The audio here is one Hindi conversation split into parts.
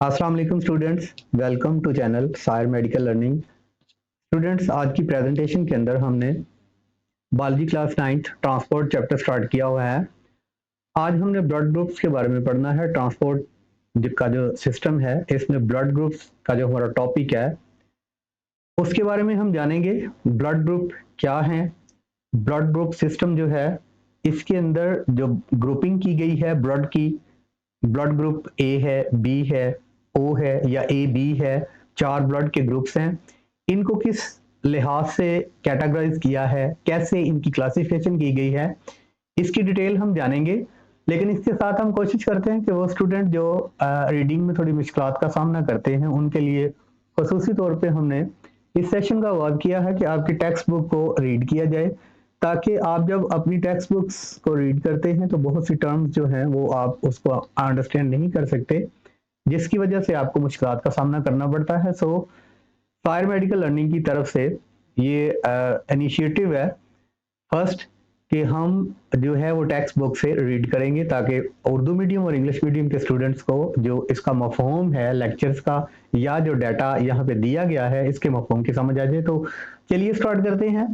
अस्सलाम वालेकुम स्टूडेंट्स, वेलकम टू चैनल सायर मेडिकल लर्निंग। स्टूडेंट्स, आज की प्रेजेंटेशन के अंदर हमने biology class 9th transport chapter start किया हुआ है। आज हमने ब्लड ग्रुप्स के बारे में पढ़ना है। ट्रांसपोर्ट का जो सिस्टम है, इसमें ब्लड ग्रुप्स का जो हमारा टॉपिक है उसके बारे में हम जानेंगे। ब्लड ग्रुप क्या है, ब्लड ग्रुप सिस्टम जो है इसके अंदर जो ग्रुपिंग की गई है ब्लड की, ब्लड ग्रुप ए है, बी है, ओ है या ए बी है, चार ब्लड के ग्रुप्स हैं। इनको किस लिहाज से कैटेगराइज किया है, कैसे इनकी क्लासिफिकेशन की गई है, इसकी डिटेल हम जानेंगे। लेकिन इसके साथ हम कोशिश करते हैं कि वो स्टूडेंट जो रीडिंग में थोड़ी मुश्किलात का सामना करते हैं उनके लिए खसूसी तौर पे हमने इस सेशन का आगाज किया है कि आपकी टेक्स्ट बुक को रीड किया जाए, ताकि आप जब अपनी टेक्स्ट बुक्स को रीड करते हैं तो बहुत सी टर्म्स जो हैं वो आप उसको अंडरस्टैंड नहीं कर सकते, जिसकी वजह से आपको मुश्किलात का सामना करना पड़ता है। सो फायर मेडिकल लर्निंग की तरफ से ये इनिशिएटिव है फर्स्ट कि हम जो है वो टेक्स्ट बुक से रीड करेंगे, ताकि उर्दू मीडियम और इंग्लिश मीडियम के स्टूडेंट्स को जो इसका मफहूम है लेक्चर्स का या जो डाटा यहाँ पे दिया गया है इसके मफहूम की समझ आ जाए। तो चलिए स्टार्ट करते हैं।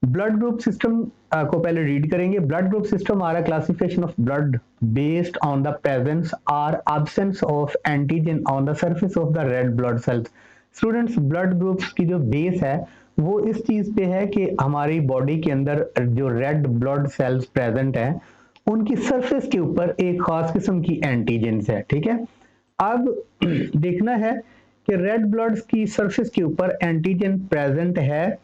ब्लड ग्रुप सिस्टम को पहले रीड करेंगे। Blood group system are a classification of blood based on the presence or absence of antigen on the surface of the red blood cells. Students, blood groups की जो बेस है वो इस चीज पे है कि हमारी बॉडी के अंदर जो रेड ब्लड सेल्स प्रेजेंट हैं उनकी सरफेस के ऊपर एक खास किस्म की एंटीजेंस है। ठीक है, अब देखना है कि रेड ब्लड की सरफेस के ऊपर एंटीजन प्रेजेंट है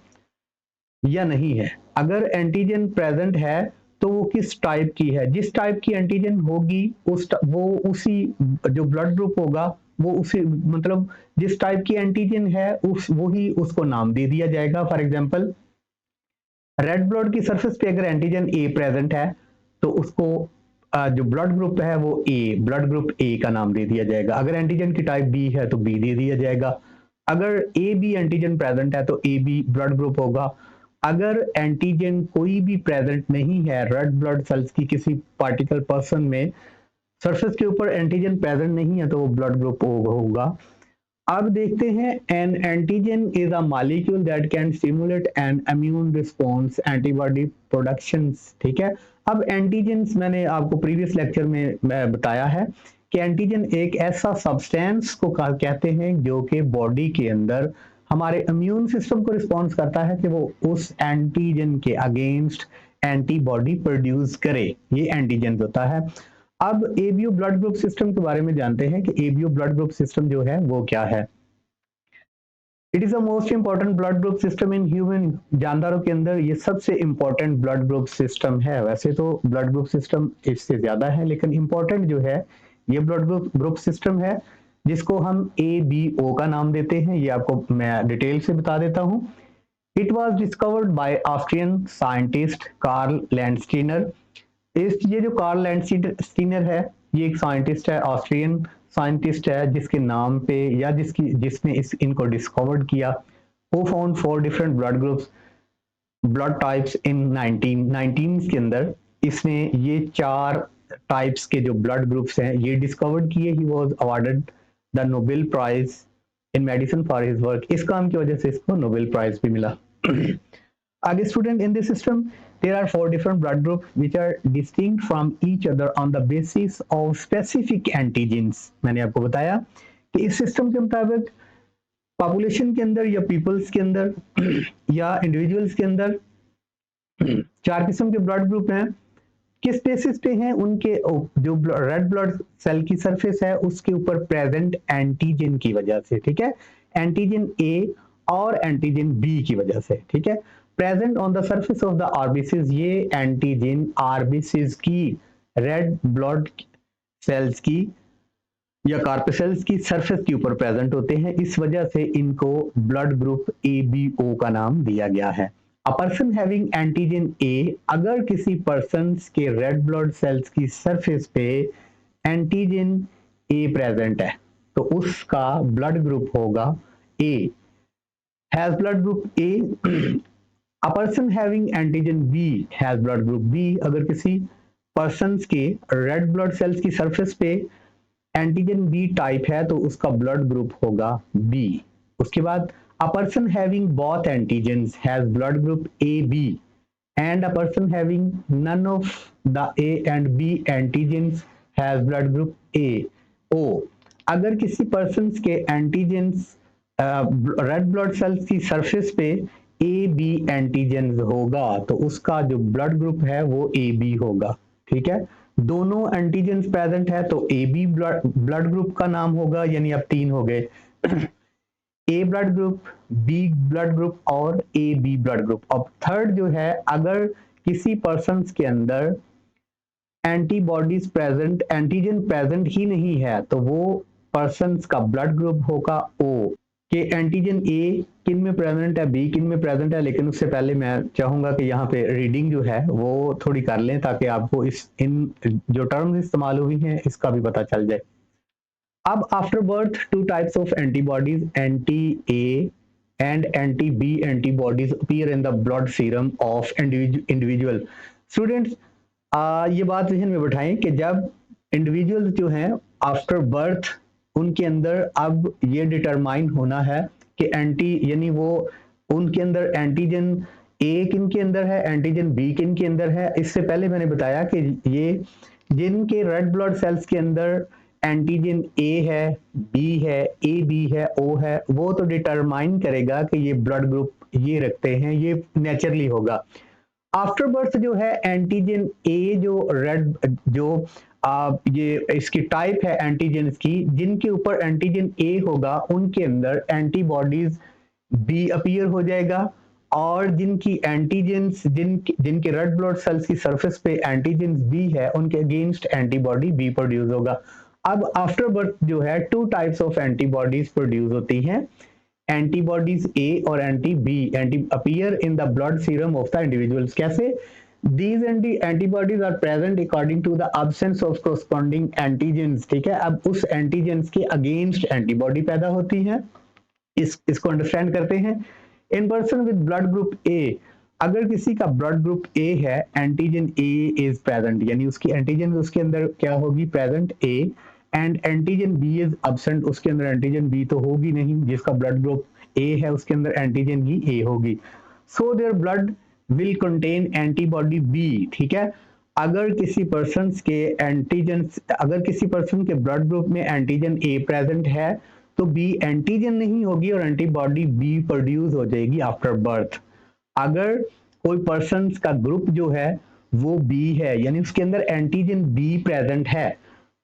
या नहीं है। अगर एंटीजन प्रेजेंट है तो वो किस टाइप की है। जिस टाइप की एंटीजन होगी वो उसी जो ब्लड ग्रुप होगा वो उसी मतलब जिस टाइप की एंटीजन है उस वही उसको नाम दे दिया जाएगा। फॉर एग्जांपल, रेड ब्लड की सरफेस पे अगर एंटीजन ए प्रेजेंट है तो उसको जो ब्लड ग्रुप है वो ए, ब्लड ग्रुप ए का नाम दे दिया जाएगा। अगर एंटीजन की टाइप बी है तो बी दे दिया जाएगा। अगर ए बी एंटीजन प्रेजेंट है तो ए बी ब्लड ग्रुप होगा। अगर एंटीजन कोई भी प्रेजेंट नहीं है रेड ब्लड सेल्स की किसी पार्टिकल पर्सन में, सरफेस के ऊपर एंटीजन प्रेजेंट नहीं है तो वो ब्लड ग्रुप होगा। अब देखते हैं, N antigen is a molecule that can stimulate N immune response antibody production. ठीक है, अब एंटीजन्स मैंने आपको प्रीवियस लेक्चर में बताया है कि एंटीजन एक ऐसा सब्सटेंस को कहते हैं जो कि बॉडी के अंदर हमारे इम्यून सिस्टम को रिस्पॉन्स करता है कि वो उस एंटीजन के अगेंस्ट एंटीबॉडी प्रोड्यूस करे। ये एंटीजन होता है। अब एबीओ ब्लड ग्रुप सिस्टम के बारे में जानते हैं कि एबीओ ब्लड ग्रुप सिस्टम जो है वो क्या है। It is the most important blood group system in human. जानदारों के अंदर ये सबसे इंपॉर्टेंट ब्लड ग्रुप सिस्टम है। वैसे तो ब्लड ग्रुप सिस्टम इससे ज्यादा है, लेकिन इंपॉर्टेंट जो है ये ब्लड ग्रुप सिस्टम है, जिसको हम ए बी ओ का नाम देते हैं। ये आपको मैं डिटेल से बता देता हूँ। It was discovered by Austrian scientist Karl Landsteiner. ये जो कार्ल लैंडस्टीनर है ये एक साइंटिस्ट है, ऑस्ट्रियन साइंटिस्ट है, जिसके नाम पे या जिसने इनको डिस्कवर्ड किया। वो found 4 different blood groups, blood types in 1919 के अंदर इसने ये 4 टाइप्स के जो ब्लड ग्रुप्स हैं ये डिस्कवर्ड किए। He was awarded the Nobel prize in medicine for his work. इस काम की वजह से इसको नोबेल प्राइज भी मिला। आगे, student, in this system there are 4 different blood groups which are distinct from each other on the basis of specific antigens। मैंने आपको बताया कि इस सिस्टम के मुताबिक पॉपुलेशन के अंदर या पीपल्स के अंदर या इंडिविजुअल्स के अंदर 4 किस्म के ब्लड ग्रुप हैं। किस बेसिस पे हैं? उनके जो रेड ब्लड सेल की सरफेस है उसके ऊपर प्रेजेंट एंटीजन की वजह से। ठीक है, एंटीजन ए और एंटीजन बी की वजह से। ठीक है, present on the surface of the RBCs, ये एंटीजन आरबीसीज की, रेड ब्लड सेल्स की या कार्पेसेल्स की सरफेस के ऊपर प्रेजेंट होते हैं। इस वजह से इनको blood group A B O का नाम दिया गया है। A person having antigen A, अगर किसी पर्सन के रेड ब्लड सेल्स की सरफेस पे एंटीजन ए प्रेजेंट है तो उसका ब्लड ग्रुप होगा A. Has blood group A. A person having antigen B has blood group B, अगर किसी पर्सन के रेड ब्लड सेल्स की सरफेस पे एंटीजन बी टाइप है तो उसका ब्लड ग्रुप होगा बी। उसके बाद a person having both antigens has blood group A B and a person having none of the A and B antigens has blood group A O। अगर किसी पर्सन के एंटीजेंस रेड ब्लड सेल्स की सरफेस पे ए बी एंटीजेंस होगा तो उसका जो ब्लड ग्रुप है वो ए बी होगा। ठीक है, दोनों एंटीजेंस प्रेजेंट है तो ए बी ब्लड ग्रुप का नाम होगा, यानी अब तीन हो गए A blood group, B blood group और ए बी ब्लड ग्रुप। अब थर्ड जो है, अगर किसी पर्सन के अंदर एंटीबॉडीज प्रेजेंट, एंटीजन प्रेजेंट ही नहीं है तो वो पर्सन का ब्लड ग्रुप होगा ओ। कि एंटीजन ए किन में प्रेजेंट है, बी किन में प्रेजेंट है, लेकिन उससे पहले मैं चाहूंगा कि यहाँ पे रीडिंग जो है वो थोड़ी कर लें ताकि आपको इन जो टर्म्स इस्तेमाल हुई हैं इसका भी पता चल जाए। अब after birth two types of antibodies, anti A and anti B antibodies appear in the blood serum of individual. Students ये बात जहन में बिठाएं कि जब इंडिविजुअल्स जो हैं आफ्टर बर्थ उनके अंदर अब ये डिटरमाइन होना है कि एंटी यानी वो उनके अंदर एंटीजन ए किन के अंदर है, एंटीजन बी किन के अंदर है। इससे पहले मैंने बताया कि ये जिनके रेड ब्लड सेल्स के अंदर एंटीजन ए है, बी है, ए बी है, ओ है, वो तो डिटरमाइन करेगा कि ये ब्लड ग्रुप ये रखते हैं, ये नेचुरली होगा। आफ्टर बर्थ जो है एंटीजन ए जो रेड जो ये इसकी टाइप है एंटीजन की, जिनके ऊपर एंटीजन ए होगा उनके अंदर एंटीबॉडीज बी अपीयर हो जाएगा, और जिनकी एंटीजेंस जिनके रेड ब्लड सेल्स की सरफेस पे एंटीजेंस बी है उनके अगेंस्ट एंटीबॉडी बी प्रोड्यूस होगा। अब आफ्टर बर्थ जो है two types of antibodies produce होती हैं, एंटीबॉडीज ए और anti B anti appear in the blood serum of the individuals. कैसे? These antibodies are present according to the absence of corresponding antigens। ठीक है, अब उस एंटीजेंस के अगेंस्ट एंटीबॉडी पैदा होती है। इसको अंडरस्टैंड करते हैं। In person with blood group ए, अगर किसी का ब्लड ग्रुप ए है, एंटीजन ए इज प्रेजेंट, यानी उसकी एंटीजन उसके अंदर क्या होगी, present A, and antigen B is absent, उसके अंदर एंटीजन बी तो होगी नहीं, जिसका ब्लड ग्रुप ए है उसके अंदर एंटीजन ही ए होगी। So their blood will contain antibody B. ठीक है, अगर किसी पर्सन के एंटीजन, अगर किसी पर्सन के ब्लड ग्रुप में एंटीजन ए प्रेजेंट है तो बी एंटीजन नहीं होगी और एंटीबॉडी बी प्रोड्यूस हो जाएगी आफ्टर बर्थ। अगर कोई पर्सन का ग्रुप जो है वो बी है, यानी उसके अंदर एंटीजन बी प्रेजेंट है,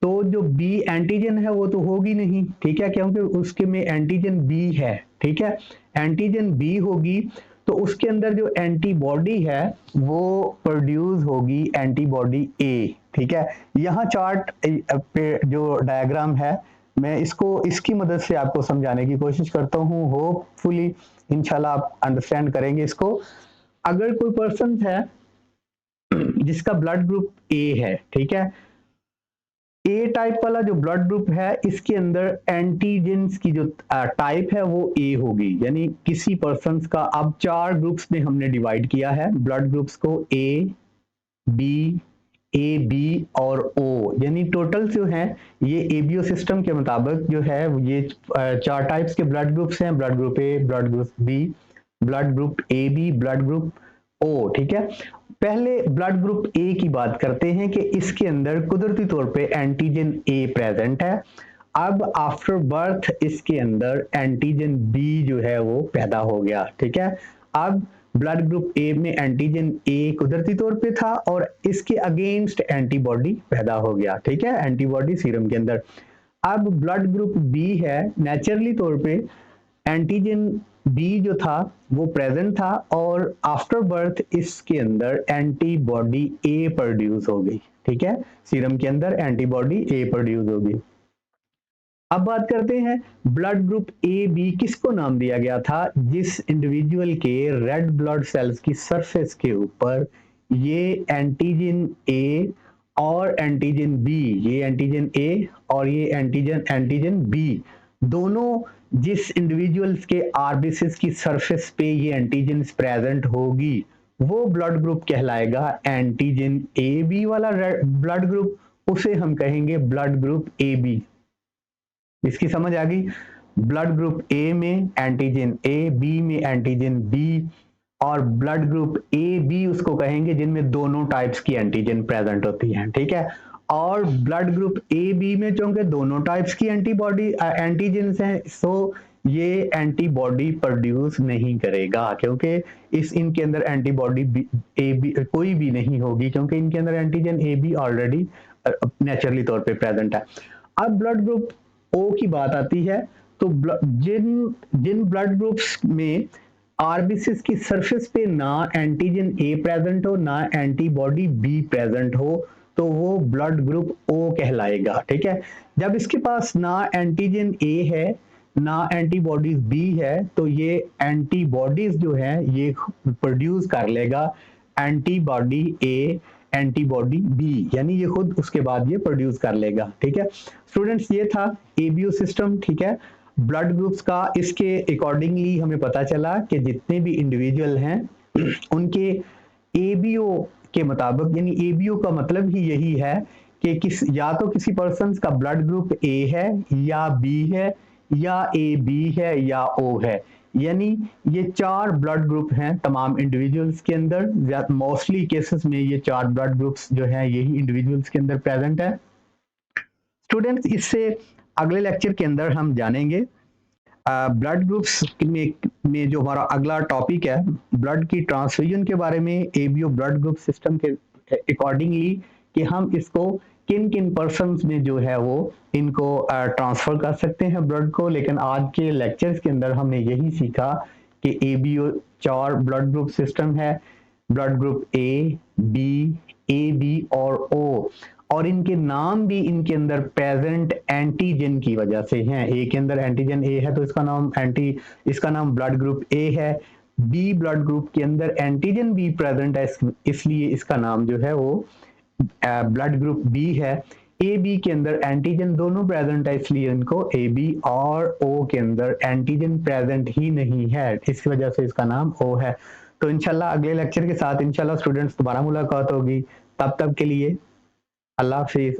तो जो बी एंटीजन है वो तो होगी नहीं। ठीक है, क्योंकि उसके में एंटीजन बी है। ठीक है, एंटीजन बी होगी तो उसके अंदर जो एंटीबॉडी है वो प्रोड्यूस होगी एंटीबॉडी ए। ठीक है, यहाँ चार्ट पे जो डायग्राम है मैं इसको इसकी मदद से आपको समझाने की कोशिश करता हूँ, होपफुली इंशाल्लाह आप अंडरस्टैंड करेंगे इसको। अगर कोई पर्सन है जिसका ब्लड ग्रुप ए है, ठीक है, ए टाइप वाला जो ब्लड ग्रुप है इसके अंदर एंटीजेंस की जो टाइप है वो ए होगी, यानी किसी पर्सन का, अब चार ग्रुप्स में हमने डिवाइड किया है ब्लड ग्रुप्स को, ए बी और ओ, यानी टोटल जो है ये एबीओ सिस्टम के मुताबिक जो है ये चार टाइप्स के ब्लड ग्रुप्स हैं, blood group A, blood group B, blood group A B, blood group O. ठीक है, पहले ब्लड ग्रुप ए की बात करते हैं कि इसके अंदर कुदरती तौर पे एंटीजन ए प्रेजेंट है। अब आफ्टर बर्थ इसके अंदर एंटीजन बी जो है वो पैदा हो गया। ठीक है, अब ब्लड ग्रुप ए में एंटीजन ए कुदरती तौर पे था और इसके अगेंस्ट एंटीबॉडी पैदा हो गया। ठीक है, एंटीबॉडी सीरम के अंदर। अब ब्लड ग्रुप बी है, नेचुरली तौर पे एंटीजन बी जो था वो प्रेजेंट था और आफ्टर बर्थ इसके अंदर एंटीबॉडी ए प्रोड्यूस हो गई। ठीक है, सीरम के अंदर एंटीबॉडी ए प्रोड्यूस हो गई। अब बात करते हैं ब्लड ग्रुप ए बी किसको नाम दिया गया था, जिस इंडिविजुअल के रेड ब्लड सेल्स की सरफेस के ऊपर ये एंटीजन ए और एंटीजन बी, ये एंटीजन ए और ये एंटीजन बी, दोनों जिस इंडिविजुअल्स के आरबीसीज की सरफेस पे ये एंटीजन प्रेजेंट होगी वो ब्लड ग्रुप कहलाएगा एंटीजन ए बी वाला ब्लड ग्रुप, उसे हम कहेंगे ब्लड ग्रुप ए बी। इसकी समझ आ गई। ब्लड ग्रुप ए में एंटीजन ए, बी में एंटीजन बी, और ब्लड ग्रुप ए बी उसको कहेंगे जिनमें दोनों टाइप्स की एंटीजन प्रेजेंट होती हैं, ठीक है। और ब्लड ग्रुप ए बी में चूंकि दोनों टाइप्स की एंटीबॉडी एंटीजन्स हैं, सो ये एंटीबॉडी प्रोड्यूस नहीं करेगा, क्योंकि इनके अंदर एंटीबॉडी ए बी कोई भी नहीं होगी, क्योंकि इनके अंदर antigen A B already naturally तौर पे प्रेजेंट है। अब ब्लड ग्रुप ओ की बात आती है, तो जिन जिन ब्लड ग्रुप्स में आरबीसीज की सरफेस पे ना एंटीजन ए प्रेजेंट हो ना एंटीबॉडी बी प्रेजेंट हो, तो वो ब्लड ग्रुप ओ कहलाएगा, ठीक है। जब इसके पास ना एंटीजन ए है ना एंटीबॉडीज बी है, तो ये एंटीबॉडीज जो है ये प्रोड्यूस कर लेगा एंटीबॉडी ए, एंटीबॉडी बी, यानी ये खुद उसके बाद ये प्रोड्यूस कर लेगा, ठीक है। स्टूडेंट्स, ये था एबीओ सिस्टम, ठीक है, ब्लड ग्रुप्स का। इसके अकॉर्डिंगली हमें पता चला कि जितने भी इंडिविजुअल हैं उनके एबीओ के मुताबिक, यानी एबीओ का मतलब ही यही है कि या तो किसी पर्सन का ब्लड ग्रुप ए है या बी है या ए बी है या ओ है, यानी ये 4 ब्लड ग्रुप हैं तमाम इंडिविजुअल्स के अंदर। मोस्टली केसेस में ये 4 ब्लड ग्रुप्स जो हैं यही इंडिविजुअल्स के अंदर प्रेजेंट है। स्टूडेंट्स, इससे अगले लेक्चर के अंदर हम जानेंगे ब्लड ग्रुप्स में जो हमारा अगला टॉपिक है ब्लड की ट्रांसफ्यूजन के बारे में, एबीओ ब्लड ग्रुप सिस्टम के अकॉर्डिंगली, कि हम इसको किन किन पर्सन्स में जो है वो इनको ट्रांसफर कर सकते हैं ब्लड को। लेकिन आज के लेक्चर्स के अंदर हमने यही सीखा कि एबीओ 4 ब्लड ग्रुप सिस्टम है, ब्लड ग्रुप ए बी और ओ, और इनके नाम भी इनके अंदर प्रेजेंट एंटीजन की वजह से हैं। ए के अंदर एंटीजन ए है तो इसका नाम ब्लड ग्रुप ए है। बी ब्लड ग्रुप के अंदर एंटीजन बी प्रेजेंट है, इसलिए इसका नाम जो है वो ब्लड ग्रुप बी है। ए बी के अंदर एंटीजन दोनों प्रेजेंट है, इसलिए इनको ए बी, और ओ के अंदर एंटीजन प्रेजेंट ही नहीं है, इस वजह से इसका नाम ओ है। तो इंशाल्लाह अगले लेक्चर के साथ इंशाल्लाह स्टूडेंट्स दोबारा मुलाकात होगी। तब तक के लिए अल्लाह हाफिज।